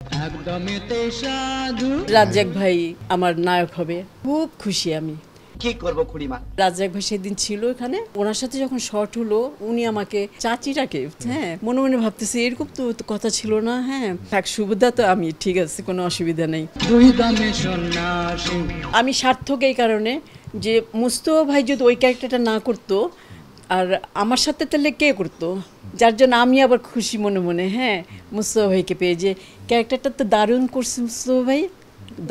একদমেতে সাধু রাজ্জাক ভাই আমার নায়ক হবে, খুব খুশি আমি। কি করব খুড়িমা? রাজ্জাক ভাই সেদিন ছিল এখানে, ওনার সাথে যখন শর্ট হলো উনি আমাকে চাচিটাকে, হ্যাঁ, মনে মনে ভাবতেছি এরকম তো কথা ছিল না। হ্যাঁ, থাক সুবিধা তো আমি, ঠিক আছে, কোনো অসুবিধা নেই। দুই দামে সন্ন্যাসী আমি সার্থক এই কারণে যে মুস্তফা ভাই যদি ওই ক্যারেক্টারটা না করতো আর আমার সাথে তাহলে কে করতো, যার জন্য আমি আবার খুশি মনে মনে। হ্যাঁ, মুস্তফা ভাইকে পেয়ে, যে ক্যারেক্টারটা তো দারুণ করছে মুস্তফা ভাই,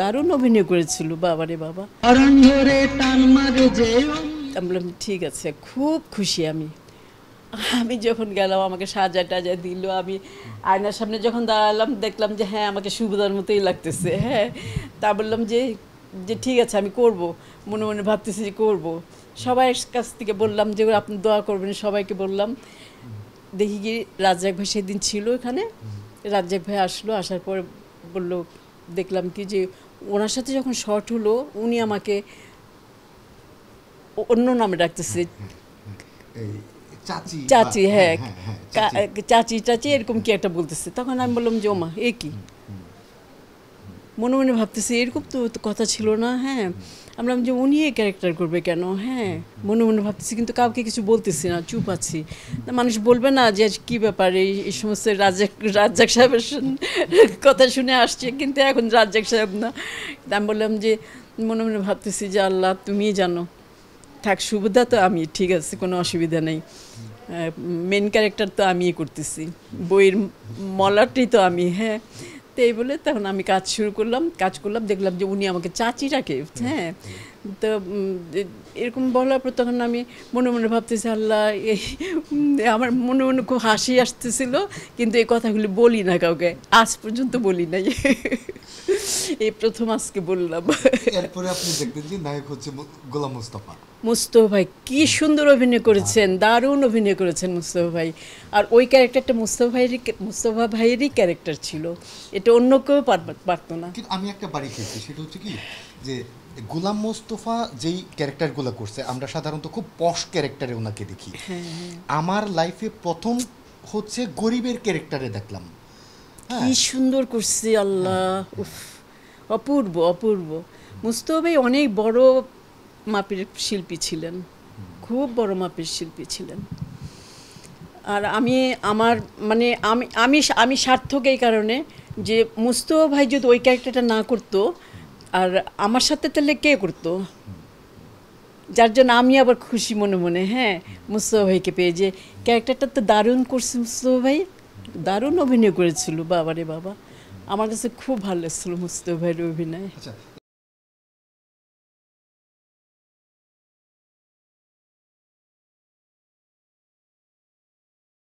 দারুণ অভিনয় করেছিল, বাবারে বাবা। অরণ ধরে টান মারে যে আমি বললাম ঠিক আছে, খুব খুশি আমি। আমি যখন গেলাম আমাকে সাজা টাজা দিল, আমি আয়নার সামনে যখন দাঁড়ালাম দেখলাম যে হ্যাঁ আমাকে সুবিধার মতোই লাগতেছে। হ্যাঁ, তা বললাম যে যে ঠিক আছে আমি করব, মনে মনে ভাবতেছি যে করব। সবাই কাছ থেকে বললাম যে আপনি দোয়া করবেন, সবাইকে বললাম। দেখি কি রাজ্জাক ভাই সেদিন ছিল এখানে, রাজ্জাক ভাই আসলো, আসার পর বলল, দেখলাম কি যে ওনার সাথে যখন শর্ট হলো উনি আমাকে অন্য নামে ডাকতেছে, চাচি, হ্যাঁ, চাচি চাচি এরকম কি একটা বলতেছে। তখন আমি বললাম যে ওমা এ কি, মনে মনে ভাবতেছি এরকম তো কথা ছিল না। হ্যাঁ, আমরা যে উনি এই ক্যারেক্টার করবে কেন। হ্যাঁ, মনে মনে ভাবতেছি, কিন্তু কাউকে কিছু বলতেছি না, চুপ আছি। মানুষ বলবে না যে কী ব্যাপার, এই সমস্ত রাজ্জাক সাহেবের কথা শুনে আসছে, কিন্তু এখন রাজ্জাক সাহেব না। আমি বললাম যে মনে মনে ভাবতেছি যে আল্লাহ তুমিই জানো, থাক সুবিধা তো আমি, ঠিক আছে, কোনো অসুবিধা নেই। মেন ক্যারেক্টার তো আমিই করতেছি, বইয়ের মলারটাই তো আমি। হ্যাঁ, তো এই বলে তখন আমি কাজ শুরু করলাম, দেখলাম যে উনি আমাকে চাচিটাকে, হ্যাঁ, তো এরকম বলার পর তখন আমি মনে মনে ভাবতেছি আল্লাহ, আমার মনে মনে খুব হাসি আসতেছিল, কিন্তু এই কথাগুলি বলি না কাউকে, আজ পর্যন্ত বলি নাই। এই প্রথম আজকে বললাম। এরপরে আপনি দেখবেন যে নায়ক হচ্ছে গোলাম মোস্তফা। মুস্তফা ভাই কি সুন্দর অভিনয় করেছেন, দারুণ অভিনয় করেছেন মুস্তফা ভাই। আর ওই ক্যারেক্টারটা মুস্তফা ভাইয়েরই ক্যারেক্টার ছিল, এটা অন্য কেউ পারতো না। কিন্তু আমি একটা বাড়ি খেয়েছি, সেটা হচ্ছে কি যে গোলাম মোস্তফা যেই ক্যারেক্টারগুলো করছে আমরা সাধারণত খুব পশ ক্যারেক্টারে ওনাকে দেখি। আমার লাইফে প্রথম হচ্ছে গরিবের ক্যারেক্টারে দেখলাম। কি সুন্দর করছে আল্লাহ, উফ, অপূর্ব অপূর্ব। মুস্তফা ভাই অনেক বড় মাপের শিল্পী ছিলেন, খুব বড় মাপের শিল্পী ছিলেন। আর আমার মানে আমি সার্থক এই কারণে যে মুস্তফা ভাই যদি ওই ক্যারেক্টারটা না করতো আর আমার সাথে তাহলে কে করতো, যার জন্য আমি আবার খুশি মনে মনে। হ্যাঁ, মুস্তফা ভাইকে পেয়ে, যে ক্যারেক্টারটা তো দারুণ করছে মুস্তফা ভাই, দারুণ অভিনয় করেছিল, বাবারে বাবা। আমার কাছে খুব ভালো লাগছিল মুস্তফা ভাইয়ের অভিনয়। আচ্ছা,